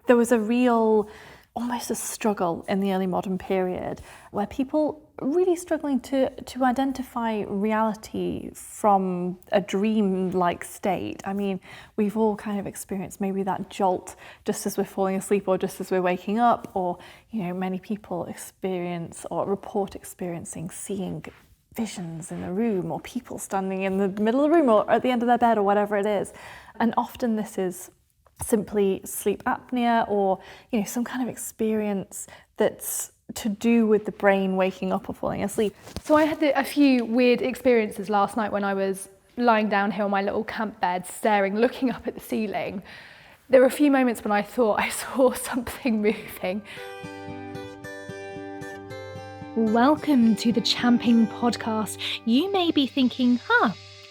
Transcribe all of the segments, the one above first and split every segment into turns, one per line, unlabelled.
There was a real, almost a struggle in the early modern period where people really struggling to identify reality from a dream-like state. I mean, we've all kind of experienced maybe that jolt just as we're falling asleep or just as we're waking up, or, you know, many people experience or report experiencing seeing visions in a room, or people standing in the middle of the room or at the end of their bed or whatever it is. And often this is simply sleep apnea, or, you know, some kind of experience that's to do with the brain waking up or falling asleep.
So I had a few weird experiences last night when I was lying down here on my little camp bed, looking up at the ceiling. There were a few moments when I thought I saw something moving. Welcome to the Champing Podcast. You may be thinking,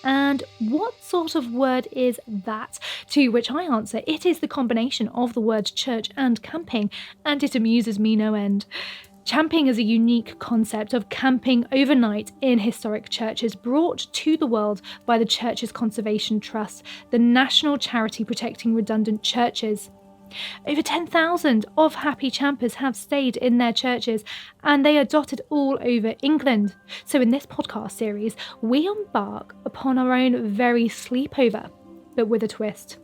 and what sort of word is that? To which I answer, it is the combination of the words church and camping, and it amuses me no end. Champing is a unique concept of camping overnight in historic churches, brought to the world by the Churches Conservation Trust, the national charity protecting redundant churches. Over 10,000 of happy champers have stayed in their churches, and they are dotted all over England. So in this podcast series, we embark upon our own very sleepover, but with a twist.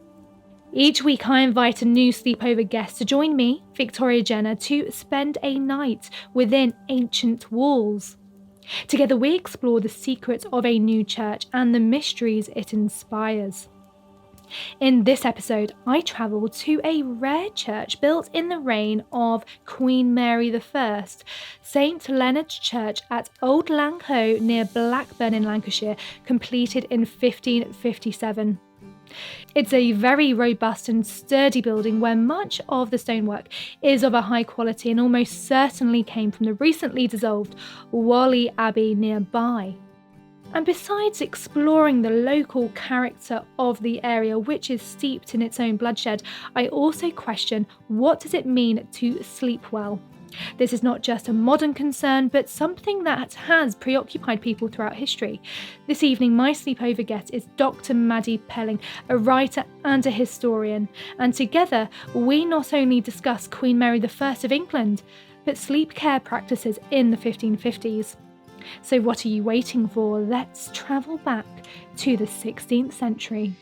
Each week I invite a new sleepover guest to join me, Victoria Jenner, to spend a night within ancient walls. Together we explore the secrets of a new church and the mysteries it inspires. In this episode, I travel to a rare church built in the reign of Queen Mary I, St Leonard's Church at Old Langho near Blackburn in Lancashire, completed in 1557. It's a very robust and sturdy building where much of the stonework is of a high quality and almost certainly came from the recently dissolved Whalley Abbey nearby. And besides exploring the local character of the area, which is steeped in its own bloodshed, I also question, what does it mean to sleep well? This is not just a modern concern, but something that has preoccupied people throughout history. This evening, my sleepover guest is Dr Maddy Pelling, a writer and a historian. And together, we not only discuss Queen Mary I of England, but sleep care practices in the 1550s. So what are you waiting for? Let's travel back to the 16th century.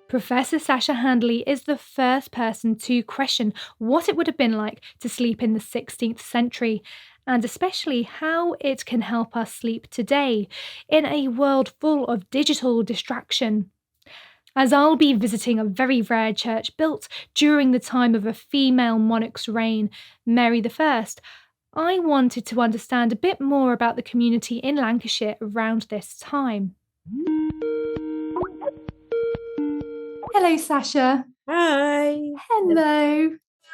Professor Sasha Handley is the first person to question what it would have been like to sleep in the 16th century, and especially how it can help us sleep today in a world full of digital distraction. As I'll be visiting a very rare church built during the time of a female monarch's reign, Mary I, I wanted to understand a bit more about the community in Lancashire around this time. Hello, Sasha.
Hi.
Hello.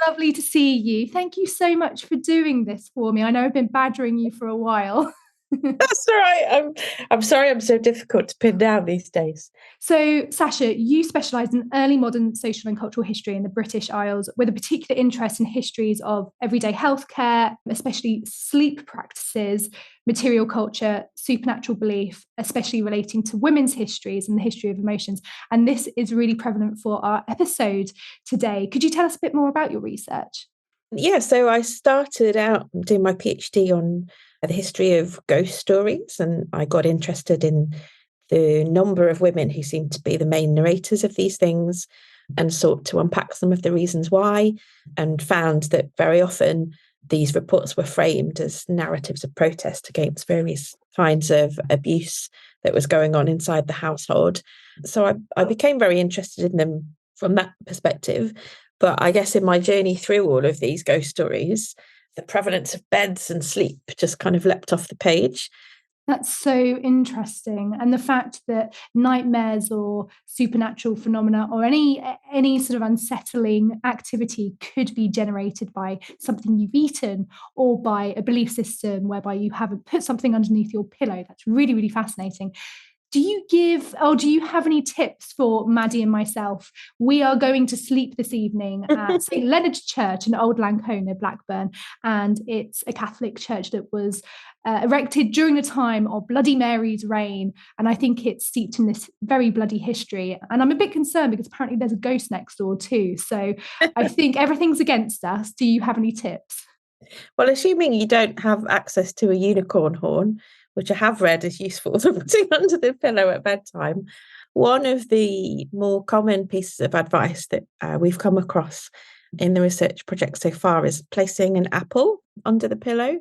Lovely to see you. Thank you so much for doing this for me. I know I've been badgering you for a while.
That's all right. I'm sorry I'm so difficult to pin down these days.
So, Sasha, you specialise in early modern social and cultural history in the British Isles, with a particular interest in histories of everyday healthcare, especially sleep practices, material culture, supernatural belief, especially relating to women's histories and the history of emotions. And this is really prevalent for our episode today. Could you tell us a bit more about your research?
Yeah, so I started out doing my PhD on the history of ghost stories, and I got interested in the number of women who seemed to be the main narrators of these things, and sought to unpack some of the reasons why, and found that very often these reports were framed as narratives of protest against various kinds of abuse that was going on inside the household. So I became very interested in them from that perspective. But I guess in my journey through all of these ghost stories, the prevalence of beds and sleep just kind of leapt off the page.
That's so interesting. And the fact that nightmares or supernatural phenomena or any sort of unsettling activity could be generated by something you've eaten or by a belief system whereby you haven't put something underneath your pillow. That's really, really fascinating. Do you have any tips for Maddie and myself? We are going to sleep this evening at St Leonard Church in Old Langho near Blackburn, and it's a Catholic church that was erected during the time of Bloody Mary's reign, and I think it's steeped in this very bloody history. And I'm a bit concerned because apparently there's a ghost next door too, so I think everything's against us. Do you have any tips?
Well, assuming you don't have access to a unicorn horn, which I have read is useful for putting under the pillow at bedtime, one of the more common pieces of advice that we've come across in the research project so far is placing an apple under the pillow.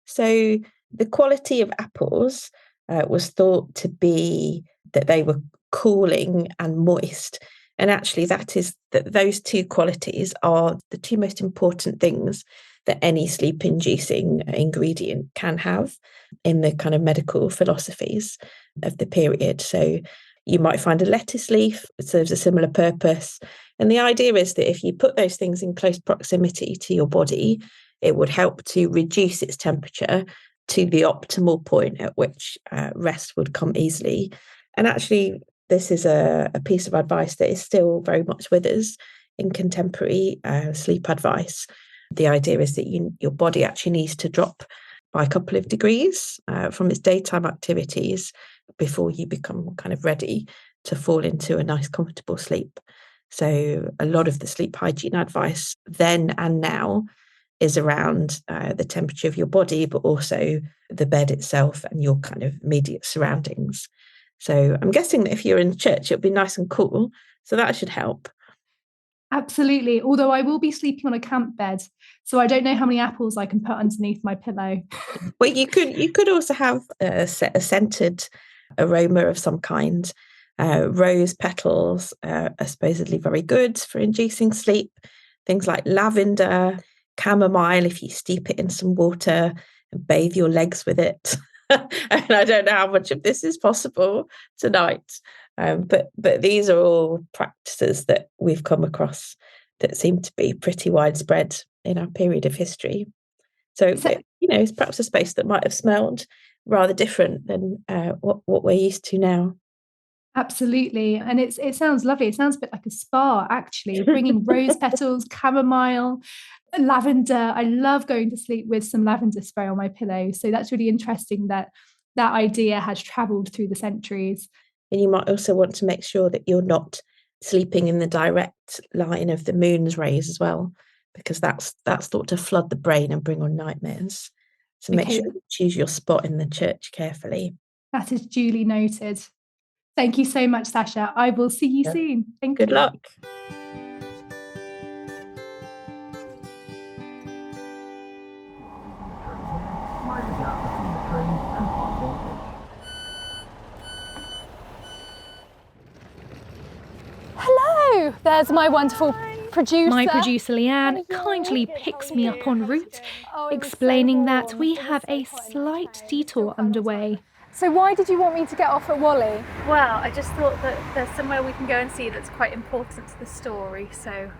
So the quality of apples was thought to be that they were cooling and moist. And actually, those two qualities are the two most important things that any sleep-inducing ingredient can have in the kind of medical philosophies of the period. So you might find a lettuce leaf, it serves a similar purpose. And the idea is that if you put those things in close proximity to your body, it would help to reduce its temperature to the optimal point at which rest would come easily. And actually, this is a piece of advice that is still very much with us in contemporary sleep advice. The idea is that your body actually needs to drop by a couple of degrees from its daytime activities before you become kind of ready to fall into a nice, comfortable sleep. So a lot of the sleep hygiene advice then and now is around the temperature of your body, but also the bed itself and your kind of immediate surroundings. So I'm guessing that if you're in church, it'll be nice and cool. So that should help.
Absolutely. Although I will be sleeping on a camp bed, so I don't know how many apples I can put underneath my pillow.
Well, you could also have a scented aroma of some kind. Rose petals are supposedly very good for inducing sleep. Things like lavender, chamomile, if you steep it in some water and bathe your legs with it. And I don't know how much of this is possible tonight. But these are all practices that we've come across that seem to be pretty widespread in our period of history. So it's perhaps a space that might have smelled rather different than what we're used to now.
Absolutely. And it sounds lovely. It sounds a bit like a spa, actually, bringing rose petals, chamomile, lavender. I love going to sleep with some lavender spray on my pillow. So that's really interesting that idea has travelled through the centuries.
And you might also want to make sure that you're not sleeping in the direct line of the moon's rays as well, because that's thought to flood the brain and bring on nightmares. So make sure you choose your spot in the church carefully.
That is duly noted. Thank you so much, Sasha. I will see you soon. Thank you.
Good luck.
Hello, there's my wonderful producer.
My producer Leanne kindly picks me up en route, explaining that we have a slight detour underway.
So why did you want me to get off at Whalley?
Well, I just thought that there's somewhere we can go and see that's quite important to the story, so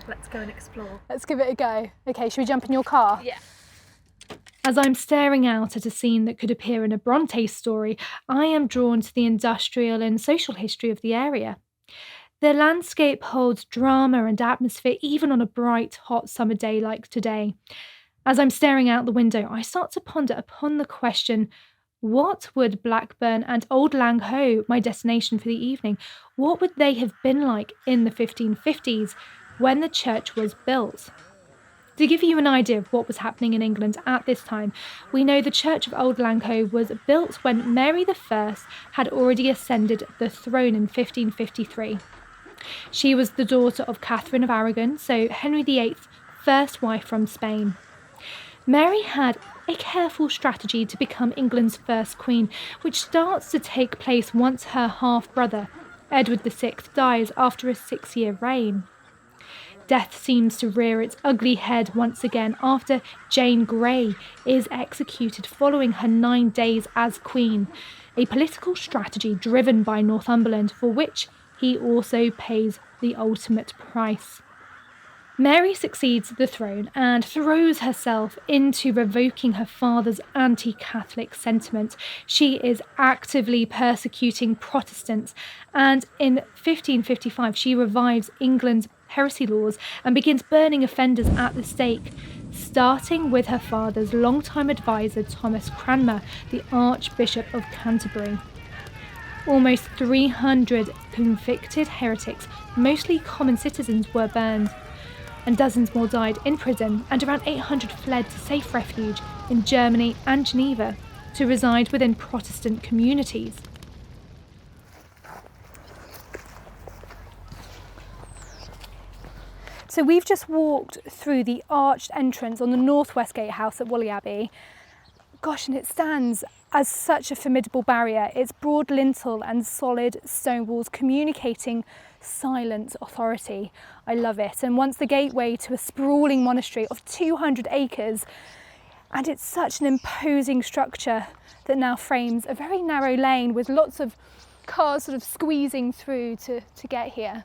let's go and explore.
Let's give it a go. Okay, should we jump in your car?
Yeah.
As I'm staring out at a scene that could appear in a Bronte story, I am drawn to the industrial and social history of the area. The landscape holds drama and atmosphere even on a bright, hot summer day like today. As I'm staring out the window, I start to ponder upon the question, what would Blackburn and Old Langho, my destination for the evening, what would they have been like in the 1550s when the church was built? To give you an idea of what was happening in England at this time, we know the Church of Old Langho was built when Mary I had already ascended the throne in 1553. She was the daughter of Catherine of Aragon, so Henry VIII's first wife from Spain. Mary had a careful strategy to become England's first queen, which starts to take place once her half-brother, Edward VI, dies after a 6-year reign. Death seems to rear its ugly head once again after Jane Grey is executed following her 9 days as queen, a political strategy driven by Northumberland for which he also pays the ultimate price. Mary succeeds the throne and throws herself into revoking her father's anti-Catholic sentiment. She is actively persecuting Protestants, and in 1555 she revives England's heresy laws and begins burning offenders at the stake, starting with her father's longtime advisor Thomas Cranmer, the Archbishop of Canterbury. Almost 300 convicted heretics, mostly common citizens, were burned, and dozens more died in prison, and around 800 fled to safe refuge in Germany and Geneva to reside within Protestant communities.
So we've just walked through the arched entrance on the northwest gatehouse at Whalley Abbey. Gosh, and it stands as such a formidable barrier. Its broad lintel and solid stone walls communicating silent authority. I love it. And once the gateway to a sprawling monastery of 200 acres, and it's such an imposing structure that now frames a very narrow lane with lots of cars sort of squeezing through to get here.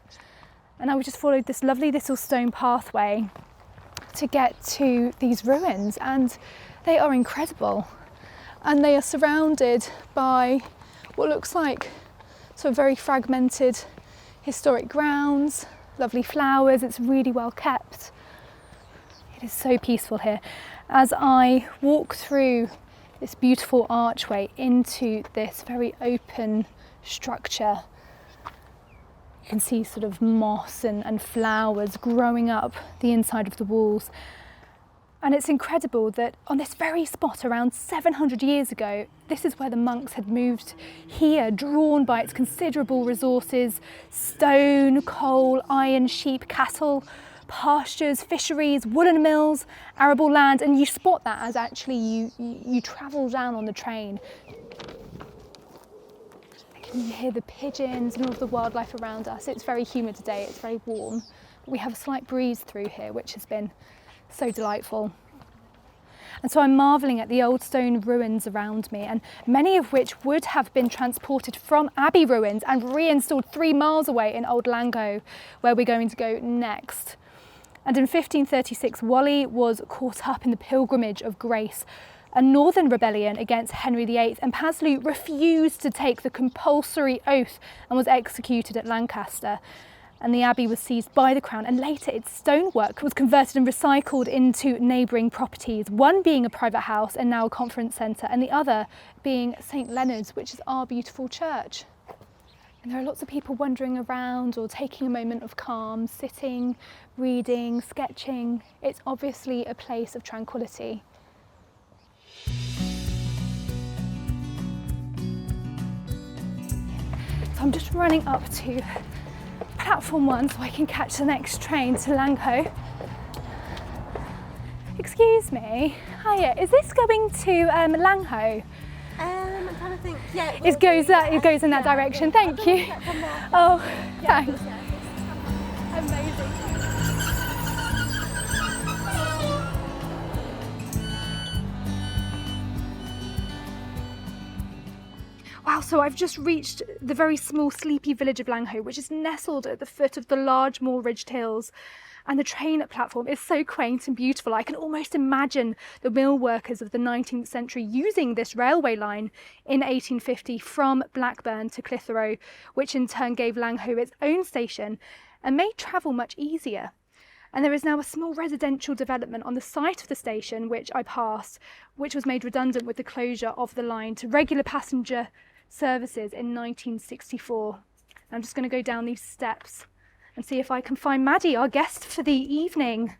And I just followed this lovely little stone pathway to get to these ruins, and they are incredible. And they are surrounded by what looks like sort of very fragmented historic grounds, lovely flowers. It's really well kept. It is so peaceful here. As I walk through this beautiful archway into this very open structure, you can see sort of moss and flowers growing up the inside of the walls. And it's incredible that on this very spot around 700 years ago, this is where the monks had moved here, drawn by its considerable resources: stone, coal, iron, sheep, cattle, pastures, fisheries, woolen mills, arable land. And you spot that as actually you travel down on the train. You hear the pigeons and all of the wildlife around us. It's very humid today, it's very warm. But we have a slight breeze through here, which has been so delightful. And so I'm marvelling at the old stone ruins around me, and many of which would have been transported from Abbey ruins and reinstalled 3 miles away in Old Langho, where we're going to go next. And in 1536, Whalley was caught up in the Pilgrimage of Grace, a northern rebellion against Henry VIII, and Pasley refused to take the compulsory oath and was executed at Lancaster. And the abbey was seized by the crown, and later its stonework was converted and recycled into neighbouring properties, one being a private house and now a conference centre, and the other being St Leonard's, which is our beautiful church. And there are lots of people wandering around or taking a moment of calm, sitting, reading, sketching. It's obviously a place of tranquility. So I'm just running up to platform 1 so I can catch the next train to Langho. Excuse me, hiya, is this going to Langho?
I'm trying to think. Yeah,
It goes in that direction. Thank you. Oh, thanks. Amazing. Wow, so I've just reached the very small sleepy village of Langho, which is nestled at the foot of the large moor-ridged hills. And the train platform is so quaint and beautiful. I can almost imagine the mill workers of the 19th century using this railway line in 1850 from Blackburn to Clitheroe, which in turn gave Langho its own station and made travel much easier. And there is now a small residential development on the site of the station, which I passed, which was made redundant with the closure of the line to regular passenger services in 1964. I'm just going to go down these steps and see if I can find Maddie, our guest for the evening.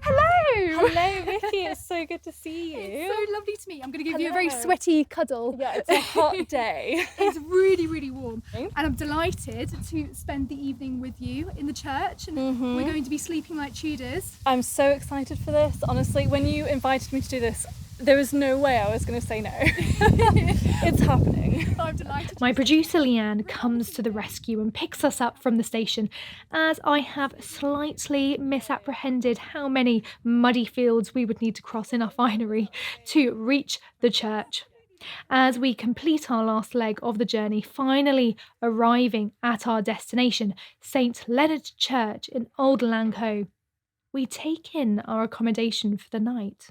Hello!
Hello, Vicky. It's so good to see you.
It's so lovely to meet you. I'm going to give you a very sweaty cuddle.
Yeah, it's a hot day.
It's really, really warm. And I'm delighted to spend the evening with you in the church. And we're going to be sleeping like Tudors.
I'm so excited for this. Honestly, when you invited me to do this, there was no way I was going to say no. It's happening.
I'm delighted.
My producer Leanne comes to the rescue and picks us up from the station, as I have slightly misapprehended how many muddy fields we would need to cross in our finery to reach the church. as we complete our last leg of the journey, finally arriving at our destination, St Leonard Church in Old Langho. We take in our accommodation for the night.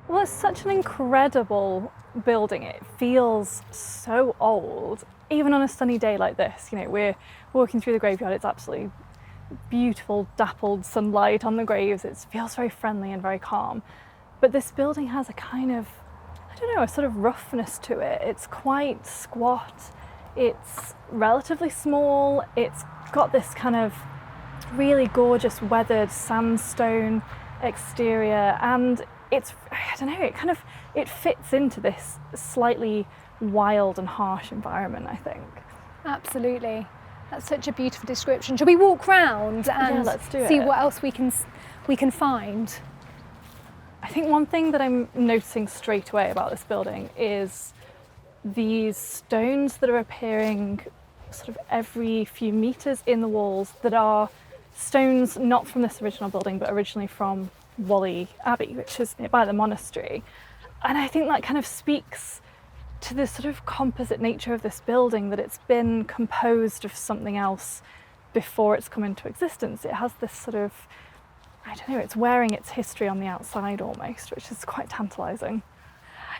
Well, it's such an incredible building. It feels so old. Even on a sunny day like this, we're walking through the graveyard. It's absolutely beautiful, dappled sunlight on the graves. It feels very friendly and very calm. But this building has a kind of, a sort of roughness to it. It's quite squat. It's relatively small. It's got this kind of really gorgeous weathered sandstone exterior, and it fits into this slightly wild and harsh environment, I think.
Absolutely. That's such a beautiful description. Shall we walk round and
let's do
see
it.
what else we can find?
I think one thing that I'm noticing straight away about this building is these stones that are appearing sort of every few metres in the walls that are stones not from this original building but originally from Whalley Abbey, which is nearby the monastery. And I think that kind of speaks to the sort of composite nature of this building, that it's been composed of something else before it's come into existence. It has this sort of, it's wearing its history on the outside almost, which is quite tantalising.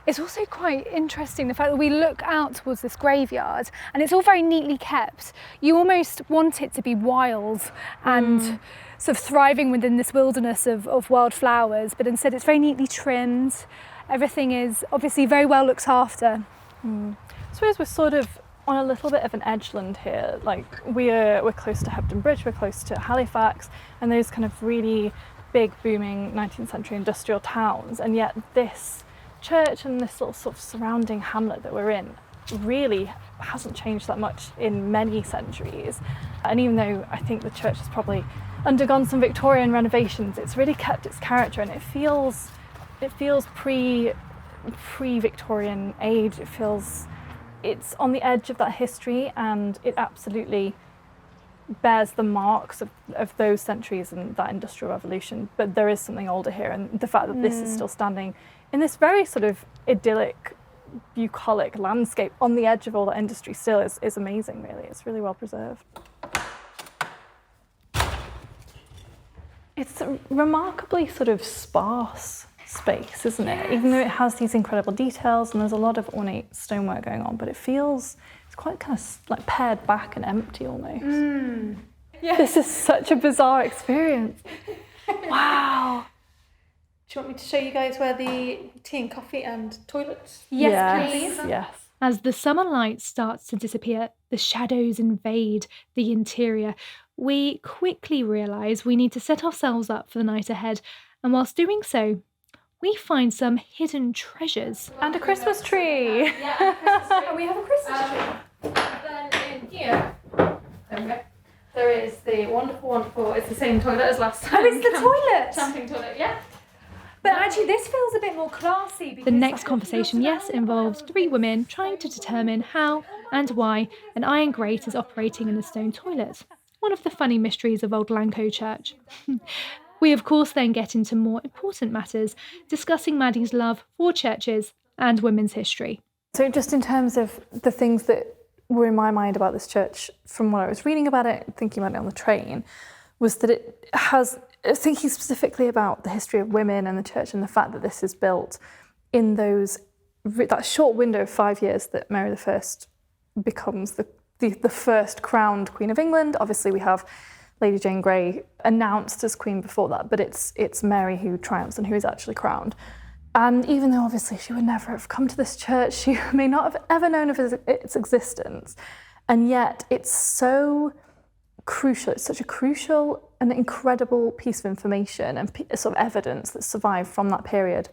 It's also quite interesting the fact that we look out towards this graveyard and it's all very neatly kept. You almost want it to be wild and sort of thriving within this wilderness of wild flowers, but instead it's very neatly trimmed. Everything is obviously very well looked after.
I suppose we're sort of on a little bit of an edgeland here. Like we're close to Hebden Bridge, we're close to Halifax, and those kind of really big booming 19th century industrial towns, and yet this church and this little sort of surrounding hamlet that we're in really hasn't changed that much in many centuries. And even though I think the church has probably undergone some Victorian renovations, it's really kept its character, and it feels pre-Victorian age. It's on the edge of that history, and it absolutely bears the marks of those centuries and that industrial revolution. But there is something older here, and the fact that this is still standing in this very sort of idyllic, bucolic landscape on the edge of all that industry still is amazing, really. It's really well preserved. It's a remarkably sort of sparse space, isn't it? Even though it has these incredible details and there's a lot of ornate stonework going on, but it's quite kind of like pared back and empty almost.
Yeah.
This is such a bizarre experience. Wow.
Do you want me to show you guys where the tea and coffee and toilets?
Yes, please.
Yes.
As the summer light starts to disappear, the shadows invade the interior. We quickly realise we need to set ourselves up for the night ahead, and whilst doing so, we find some hidden treasures.
And a Christmas tree.
And we have a Christmas tree. Then in here, there we go. There is the wonderful, it's the same toilet as last time.
Oh, it's the toilet!
Camping toilet, yeah.
But actually this feels a bit more classy.
The next conversation, yes, involves three women trying to determine how and why an iron grate is operating in a stone toilet. One of the funny mysteries of Old Langho Church. We of course then get into more important matters, discussing Maddy's love for churches and women's history.
So just in terms of the things that were in my mind about this church from what I was reading about it, thinking about it on the train, was that it has, thinking specifically about the history of women and the church and the fact that this is built in that short window of 5 years that Mary I becomes the first crowned Queen of England. Obviously we have Lady Jane Grey announced as Queen before that, but it's Mary who triumphs and who is actually crowned. And even though obviously she would never have come to this church, she may not have ever known of its existence, and yet it's so crucial. It's such a crucial and incredible piece of information and sort of evidence that survived from that period,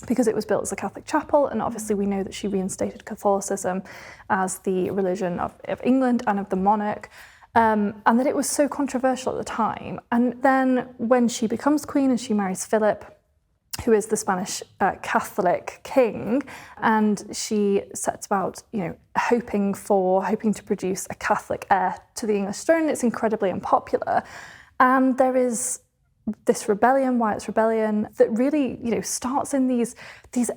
because it was built as a Catholic chapel, and obviously we know that she reinstated Catholicism as the religion of England and of the monarch. And that it was so controversial at the time. And then when she becomes queen and she marries Philip, who is the Spanish Catholic king, and she sets about, hoping to produce a Catholic heir to the English throne, it's incredibly unpopular. And there is this rebellion, Wyatt's rebellion, that really, starts in these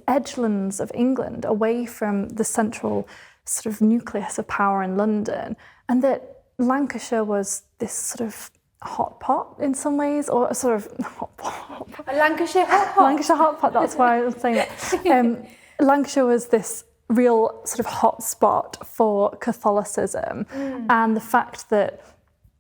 edgelands of England, away from the central sort of nucleus of power in London, and that Lancashire was this sort of hot pot in some ways, or a sort of hot pot.
A Lancashire hot pot.
Lancashire hot pot, that's why I was saying that. Lancashire was this real sort of hot spot for Catholicism, and the fact that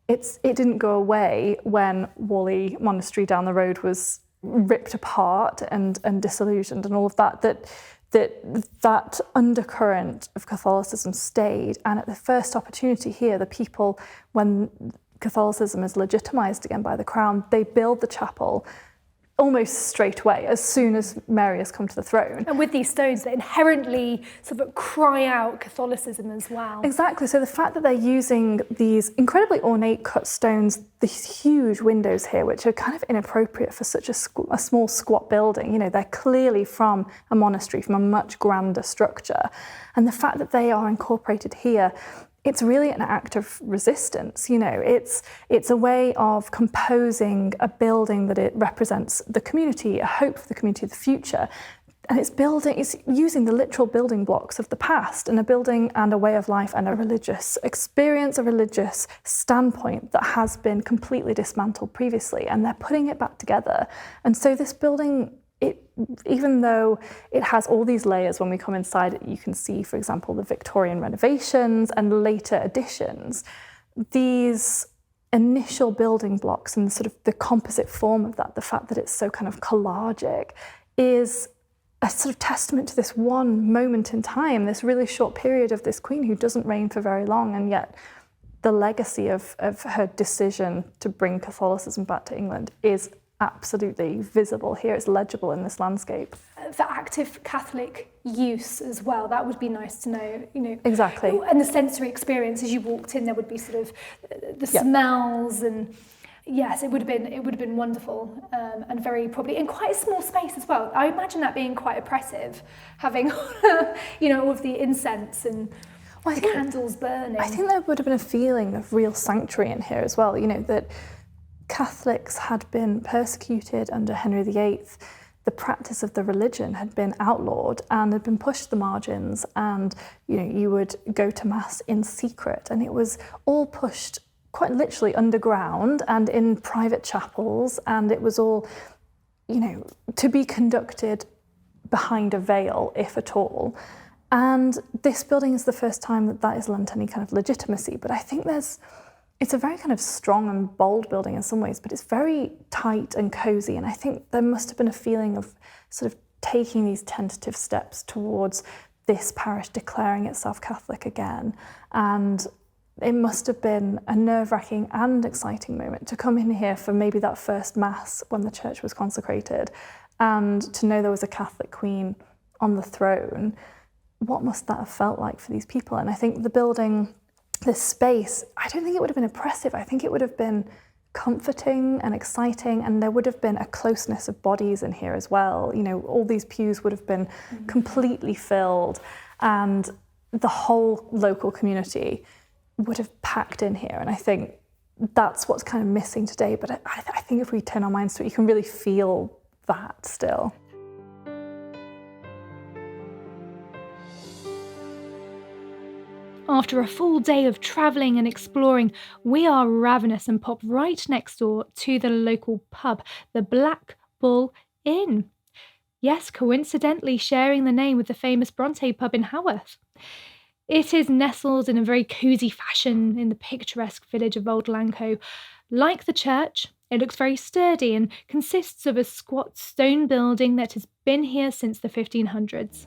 it didn't go away when Whalley Monastery down the road was ripped apart and disillusioned and all of that undercurrent of Catholicism stayed. And at the first opportunity here, the people, when Catholicism is legitimised again by the Crown, they build the chapel almost straight away, as soon as Mary has come to the throne.
And with these stones that inherently sort of cry out Catholicism as well.
Exactly. So the fact that they're using these incredibly ornate cut stones, these huge windows here, which are kind of inappropriate for such a small squat building, they're clearly from a monastery, from a much grander structure. And the fact that they are incorporated here, it's really an act of resistance. It's a way of composing a building that it represents the community, a hope for the community of the future. And it's using the literal building blocks of the past, and a building and a way of life and a religious experience, a religious standpoint that has been completely dismantled previously, and they're putting it back together. And so this building, even though it has all these layers, when we come inside it, you can see, for example, the Victorian renovations and later additions. These initial building blocks and sort of the composite form of that, the fact that it's so kind of collagic, is a sort of testament to this one moment in time, this really short period of this queen who doesn't reign for very long, and yet the legacy of her decision to bring Catholicism back to England is absolutely visible here. It's legible in this landscape.
The active Catholic use as well, that would be nice to know,
Exactly.
And the sensory experience as you walked in, there would be sort of the smells, and yes, it would have been wonderful, and very probably in quite a small space as well. I imagine that being quite oppressive, having all of the incense and the candles burning. I
think there would have been a feeling of real sanctuary in here as well, that Catholics had been persecuted under Henry VIII. The practice of the religion had been outlawed and had been pushed to the margins, and you would go to mass in secret, and it was all pushed quite literally underground and in private chapels, and it was all to be conducted behind a veil, if at all. And this building is the first time that is lent any kind of legitimacy, but I think it's a very kind of strong and bold building in some ways, but it's very tight and cosy. And I think there must have been a feeling of sort of taking these tentative steps towards this parish declaring itself Catholic again. And it must have been a nerve-wracking and exciting moment to come in here for maybe that first mass when the church was consecrated, and to know there was a Catholic queen on the throne. What must that have felt like for these people? And I think the building, this space, I don't think it would have been oppressive. I think it would have been comforting and exciting, and there would have been a closeness of bodies in here as well. All these pews would have been completely filled, and the whole local community would have packed in here. And I think that's what's kind of missing today. But I think if we turn our minds to it, you can really feel that still.
After a full day of travelling and exploring, we are ravenous and pop right next door to the local pub, the Black Bull Inn. Yes, coincidentally sharing the name with the famous Bronte pub in Haworth. It is nestled in a very cosy fashion in the picturesque village of Old Langho. Like the church, it looks very sturdy and consists of a squat stone building that has been here since the 1500s.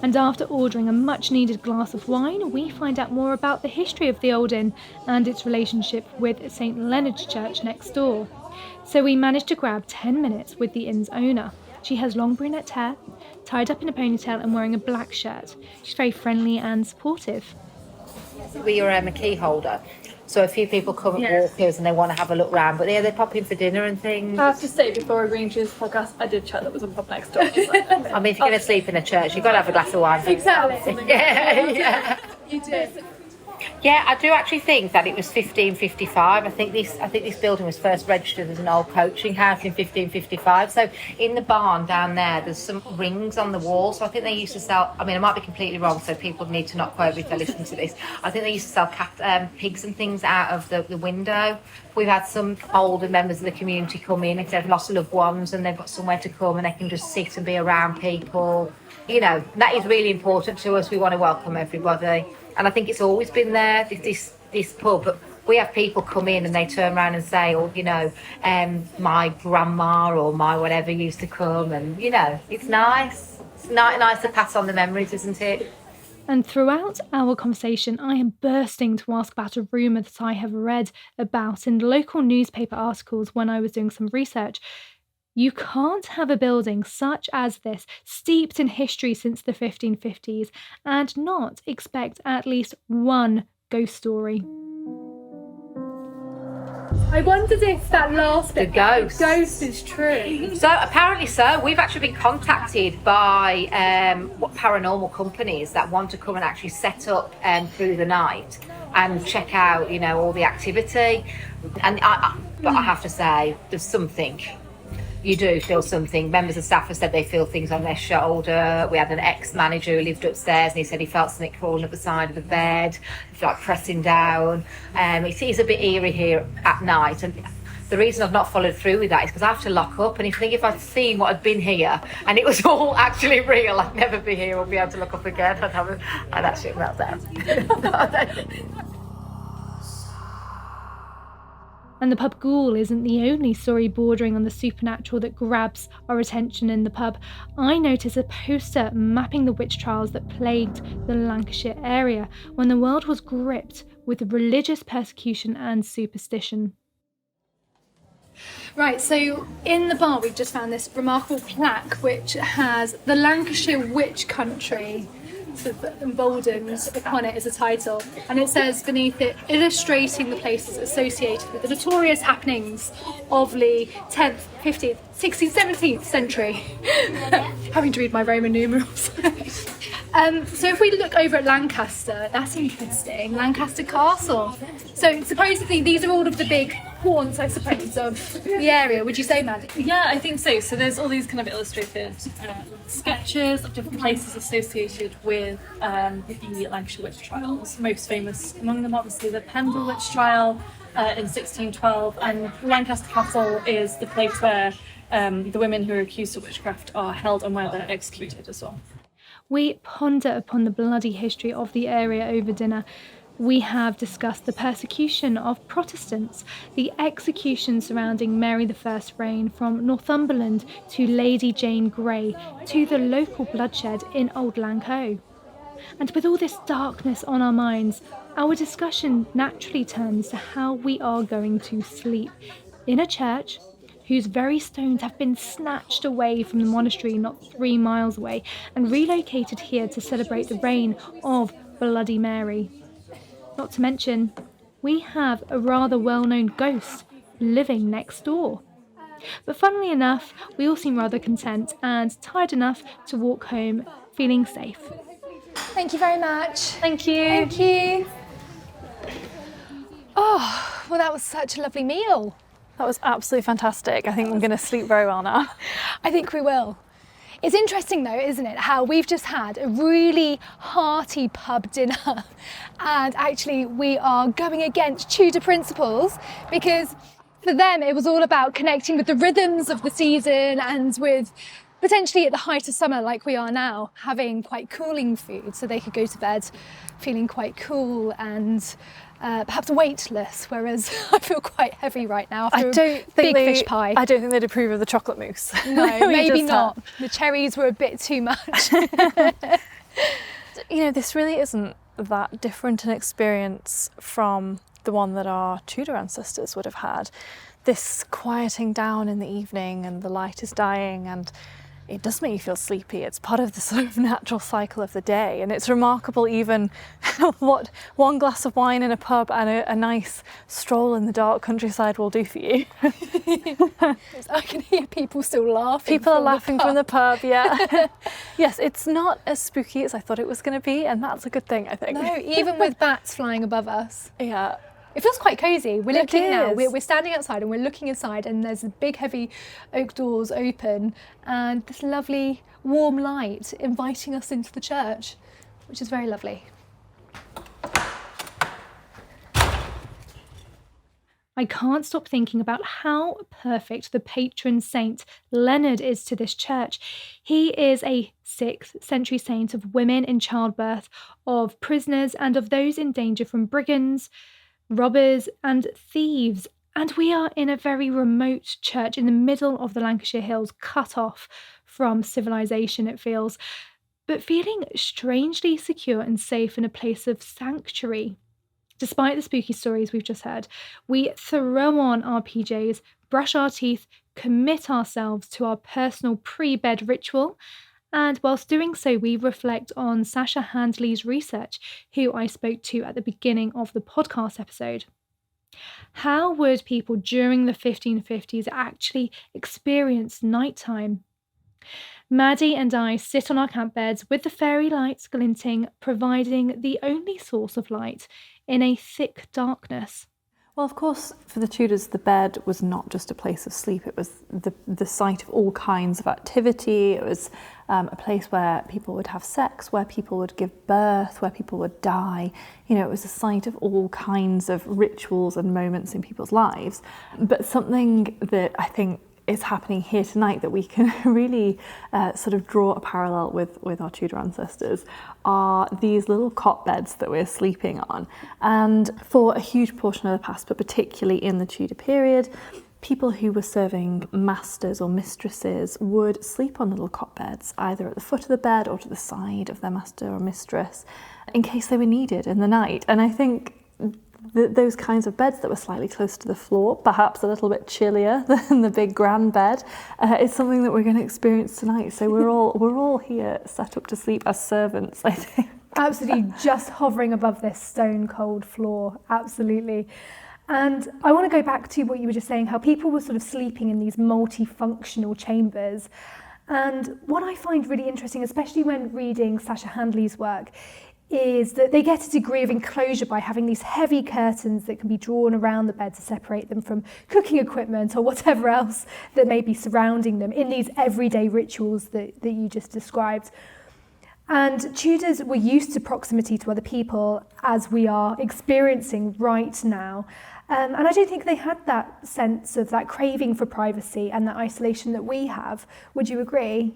And after ordering a much-needed glass of wine, we find out more about the history of the old inn and its relationship with St Leonard's church next door. So we managed to grab 10 minutes with the inn's owner. She has long brunette hair, tied up in a ponytail and wearing a black shirt. She's very friendly and supportive.
We're a key holder, so a few people come and walk here and they want to have a look round, but they pop in for dinner and things.
I have to say, before agreeing to this podcast, I did check that was a pub next door.
I mean, if you're going to sleep in a church, you've got to have a glass of wine.
Exactly.
Yeah.
You do.
Yeah, I do actually think that it was 1555. I think this building was first registered as an old coaching house in 1555. So in the barn down there, there's some rings on the wall. So I think they used to sell. I mean, I might be completely wrong, so people need to not quote me if they're listening to this. I think they used to sell pigs and things out of the window. We've had some older members of the community come in if they've lost loved ones and they've got somewhere to come and they can just sit and be around people. You know, that is really important to us. We want to welcome everybody. And I think it's always been there, this pub. But we have people come in and they turn around and say, oh, you know, my grandma or my whatever used to come. And, you know, it's nice. It's nice to pass on the memories, isn't it?
And throughout our conversation, I am bursting to ask about a rumour that I have read about in local newspaper articles when I was doing some research. You can't have a building such as this, steeped in history since the 1550s, and not expect at least one ghost story.
I wondered if that last bit,
the
ghost is true.
So apparently so. We've actually been contacted by paranormal companies that want to come and actually set up through the night and check out, you know, all the activity. And but I have to say, there's something. You do feel something. Members of staff have said they feel things on their shoulder. We had an ex-manager who lived upstairs and he said he felt something crawling up the side of the bed, like pressing down. It is a bit eerie here at night. And the reason I've not followed through with that is because I have to lock up. And if I'd seen what had been here and it was all actually real, I'd never be here or be able to look up again. I'd actually melt down.
And the pub ghoul isn't the only story bordering on the supernatural that grabs our attention in the pub. I notice a poster mapping the witch trials that plagued the Lancashire area when the world was gripped with religious persecution and superstition.
Right, so in the bar we've just found this remarkable plaque which has the Lancashire Witch Country sort of emboldened upon it as a title, and it says beneath it, illustrating the places associated with the notorious happenings of the 10th, 15th, 16th, 17th century. Having to read my Roman numerals. So if we look over at Lancaster, that's interesting. Lancaster Castle. So supposedly these are all of the big haunts, I suppose, of the area. Would you say, Maddy?
Yeah, I think so. So there's all these kind of illustrated sketches of different places associated with the Lancashire witch trials. Most famous among them, obviously, the Pendle witch trial in 1612, and Lancaster Castle is the place where the women who are accused of witchcraft are held and where they're executed as well.
We ponder upon the bloody history of the area over dinner. We have discussed the persecution of Protestants, the execution surrounding Mary I's reign from Northumberland to Lady Jane Grey to the local bloodshed in Old Langho. And with all this darkness on our minds, our discussion naturally turns to how we are going to sleep in a church whose very stones have been snatched away from the monastery not 3 miles away and relocated here to celebrate the reign of Bloody Mary. Not to mention, we have a rather well-known ghost living next door. But funnily enough, we all seem rather content and tired enough to walk home feeling safe.
Thank you very much.
Thank you.
Thank you. Oh, well, that was such a lovely meal.
That was absolutely fantastic. I think I'm going to sleep very well now.
I think we will. It's interesting though, isn't it, how we've just had a really hearty pub dinner and actually we are going against Tudor principles because for them it was all about connecting with the rhythms of the season and with potentially at the height of summer like we are now, having quite cooling food so they could go to bed feeling quite cool and perhaps weightless, whereas I feel quite heavy right now after big fish pie.
I don't think they'd approve of the chocolate mousse.
No, maybe not. The cherries were a bit too much.
You know, this really isn't that different an experience from the one that our Tudor ancestors would have had. This quieting down in the evening and the light is dying and it does make you feel sleepy. It's part of the sort of natural cycle of the day, and it's remarkable even what one glass of wine in a pub and a nice stroll in the dark countryside will do for you.
I can hear people still laughing.
People are laughing from the pub, yeah. Yes, it's not as spooky as I thought it was going to be, and that's a good thing, I think.
No, even with bats flying above us.
Yeah.
It feels quite cosy. We're looking now,
is.
we're standing outside and we're looking inside, and there's the big heavy oak doors open and this lovely warm light inviting us into the church, which is very lovely.
I can't stop thinking about how perfect the patron saint Leonard is to this church. He is a 6th century saint of women in childbirth, of prisoners, and of those in danger from brigands, robbers and thieves. And we are in a very remote church in the middle of the Lancashire hills, cut off from civilization, it feels, but feeling strangely secure and safe in a place of sanctuary. Despite the spooky stories we've just heard, we throw on our PJs, brush our teeth, commit ourselves to our personal pre-bed ritual, and whilst doing so, we reflect on Sasha Handley's research, who I spoke to at the beginning of the podcast episode. How would people during the 1550s actually experience nighttime? Maddie and I sit on our camp beds with the fairy lights glinting, providing the only source of light in a thick darkness.
Well, of course, for the Tudors, the bed was not just a place of sleep. It was the site of all kinds of activity. It was a place where people would have sex, where people would give birth, where people would die. You know, it was a site of all kinds of rituals and moments in people's lives. But something that I think is happening here tonight that we can really sort of draw a parallel with our Tudor ancestors are these little cot beds that we're sleeping on. And for a huge portion of the past, but particularly in the Tudor period, people who were serving masters or mistresses would sleep on little cot beds, either at the foot of the bed or to the side of their master or mistress, in case they were needed in the night. And I think those kinds of beds that were slightly close to the floor, perhaps a little bit chillier than the big grand bed, is something that we're going to experience tonight. So we're all here set up to sleep as servants, I think.
Absolutely, just hovering above this stone cold floor, absolutely. And I want to go back to what you were just saying, how people were sort of sleeping in these multifunctional chambers. And what I find really interesting, especially when reading Sasha Handley's work, is that they get a degree of enclosure by having these heavy curtains that can be drawn around the bed to separate them from cooking equipment or whatever else that may be surrounding them in these everyday rituals that you just described. And Tudors were used to proximity to other people, as we are experiencing right now. And I don't think they had that sense of that craving for privacy and that isolation that we have. Would you agree?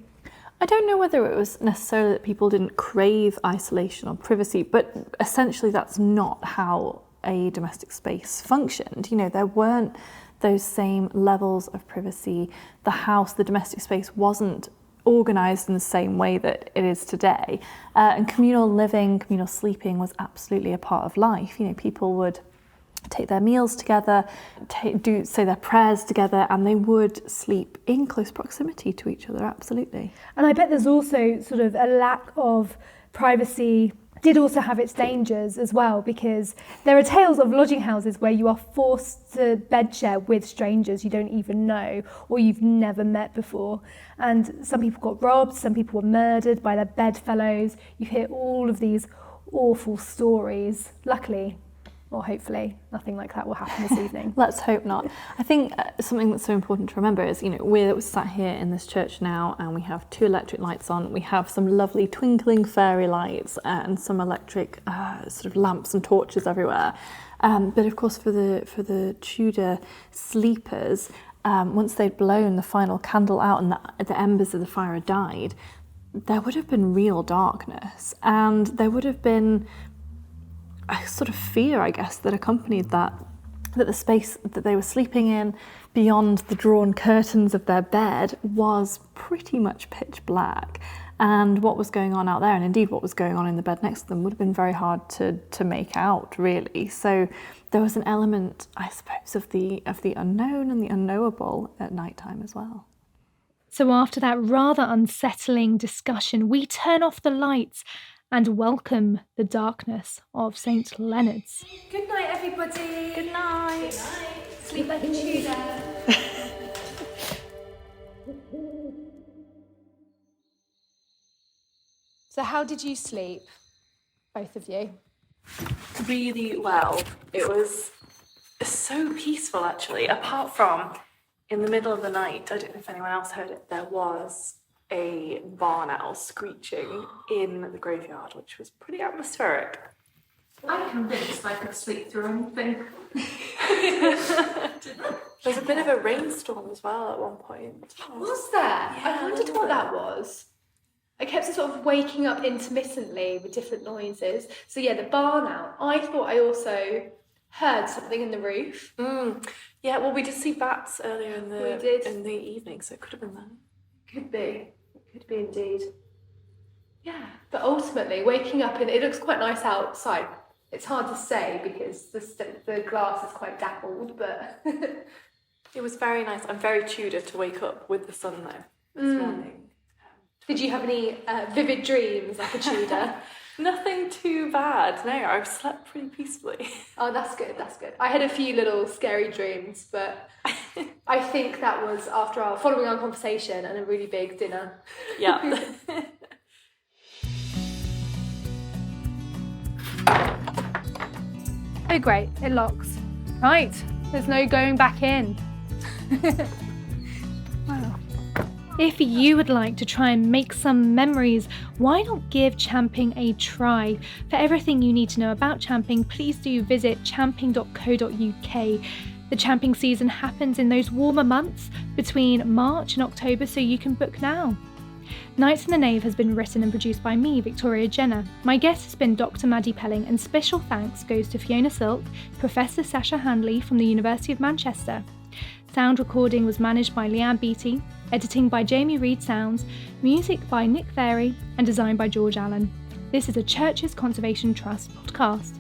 I don't know whether it was necessarily that people didn't crave isolation or privacy, but essentially that's not how a domestic space functioned. You know, there weren't those same levels of privacy. The house, the domestic space wasn't organised in the same way that it is today. And communal living, communal sleeping was absolutely a part of life. You know, people would take their meals together, say their prayers together, and they would sleep in close proximity to each other, absolutely.
And I bet there's also sort of a lack of privacy did also have its dangers as well, because there are tales of lodging houses where you are forced to bed share with strangers you don't even know or you've never met before. And some people got robbed, some people were murdered by their bedfellows. You hear all of these awful stories. Luckily, or hopefully, nothing like that will happen this evening.
Let's hope not. I think something that's so important to remember is, you know, we're sat here in this church now and we have 2 electric lights on. We have some lovely twinkling fairy lights and some electric sort of lamps and torches everywhere. But of course, for the Tudor sleepers, once they'd blown the final candle out and the embers of the fire had died, there would have been real darkness, and there would have been a sort of fear, I guess, that accompanied that the space that they were sleeping in, beyond the drawn curtains of their bed, was pretty much pitch black. And what was going on out there, and indeed what was going on in the bed next to them, would have been very hard to make out, really. So there was an element, I suppose, of the unknown and the unknowable at night time as well.
So after that rather unsettling discussion, we turn off the lights and welcome the darkness of St. Leonard's.
Good night, everybody.
Good night.
Sleep like a Tudor. So how did you sleep, both of you?
Really well. It was so peaceful, actually, apart from in the middle of the night, I don't know if anyone else heard it, there was a barn owl screeching in the graveyard, which was pretty atmospheric.
I'm convinced I could sleep through anything.
There's a bit of a rainstorm as well at one point.
Was there?
Yeah,
I wondered what that was. I kept sort of waking up intermittently with different noises. So yeah, the barn owl. I thought I also heard something in the roof.
Yeah, well, we did see bats earlier in the evening, so it could have been that.
Could be indeed. Yeah, but ultimately waking up and it looks quite nice outside. It's hard to say because the glass is quite dappled, but
It was very nice. I'm very Tudor to wake up with the sun though this morning.
Did you have any vivid dreams like a Tudor?
Nothing too bad. No, I've slept pretty peacefully.
Oh, that's good. I had a few little scary dreams, but I think that was following our conversation and a really big dinner.
Yeah.
Oh, great. It locks. Right. There's no going back in. Wow.
If you would like to try and make some memories, why not give champing a try? For everything you need to know about champing, please do visit champing.co.uk. The champing season happens in those warmer months between March and October, so you can book now. Nights in the Nave has been written and produced by me, Victoria Jenner. My guest has been Dr Maddy Pelling, and special thanks goes to Fiona Silk, Professor Sasha Handley from the University of Manchester. Sound recording was managed by Leanne Beattie, editing by Jamie Reed Sounds, music by Nick Ferry, and designed by George Allen. This is a Churches Conservation Trust podcast.